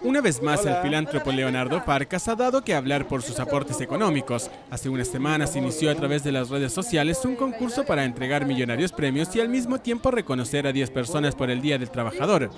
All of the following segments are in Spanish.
Una vez más, el filántropo Leonardo Farcas ha dado que hablar por sus aportes económicos. Hace unas semanas inició a través de las redes sociales un concurso para entregar millonarios premios y al mismo tiempo reconocer a 10 personas por el Día del Trabajador.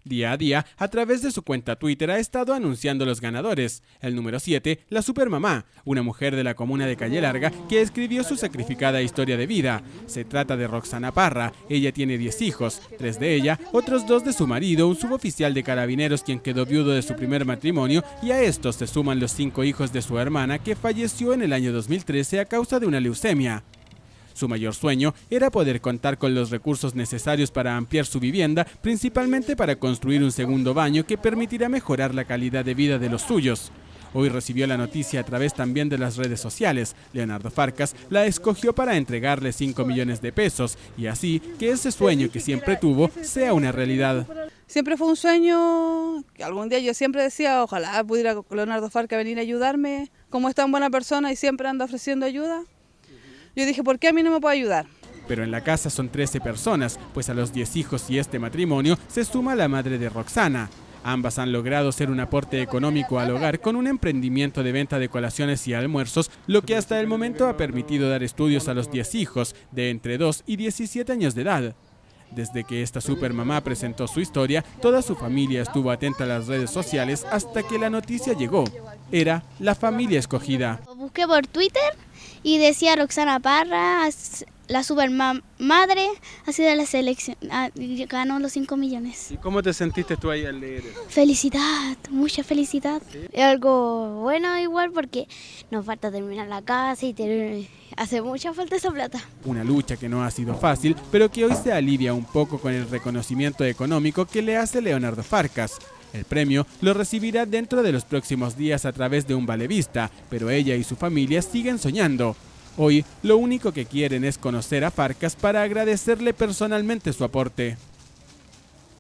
Día a día, a través de su cuenta Twitter ha estado anunciando los ganadores. El número 7, la Supermamá, una mujer de la comuna de Calle Larga que escribió su sacrificada historia de vida. Se trata de Roxana Parra. Ella tiene 10 hijos, 3 de ella, otros 2 de su marido, un suboficial de Carabineros quien quedó viudo de su primer matrimonio, y a estos se suman los 5 hijos de su hermana que falleció en el año 2013 a causa de una leucemia. Su mayor sueño era poder contar con los recursos necesarios para ampliar su vivienda, principalmente para construir un segundo baño que permitirá mejorar la calidad de vida de los suyos. Hoy recibió la noticia a través también de las redes sociales. Leonardo Farcas la escogió para entregarle 5 millones de pesos y así que ese sueño que siempre tuvo sea una realidad. Siempre fue un sueño que algún día yo siempre decía, ojalá pudiera Leonardo Farcas venir a ayudarme, como es tan buena persona y siempre anda ofreciendo ayuda. Yo dije, ¿por qué a mí no me puede ayudar? Pero en la casa son 13 personas, pues a los 10 hijos y este matrimonio se suma la madre de Roxana. Ambas han logrado ser un aporte económico al hogar con un emprendimiento de venta de colaciones y almuerzos, lo que hasta el momento ha permitido dar estudios a los 10 hijos, de entre 2 y 17 años de edad. Desde que esta supermamá presentó su historia, toda su familia estuvo atenta a las redes sociales hasta que la noticia llegó. Era la familia escogida. Busqué por Twitter y decía Roxana Parra, la supermadre, ha sido la selección, ganó los 5 millones. ¿Y cómo te sentiste tú ahí al leer eso? Felicidad, mucha felicidad. ¿Sí? Es algo bueno igual porque nos falta terminar la casa y hace mucha falta esa plata. Una lucha que no ha sido fácil, pero que hoy se alivia un poco con el reconocimiento económico que le hace Leonardo Farcas. El premio lo recibirá dentro de los próximos días a través de un valevista, pero ella y su familia siguen soñando. Hoy, lo único que quieren es conocer a Farcas para agradecerle personalmente su aporte.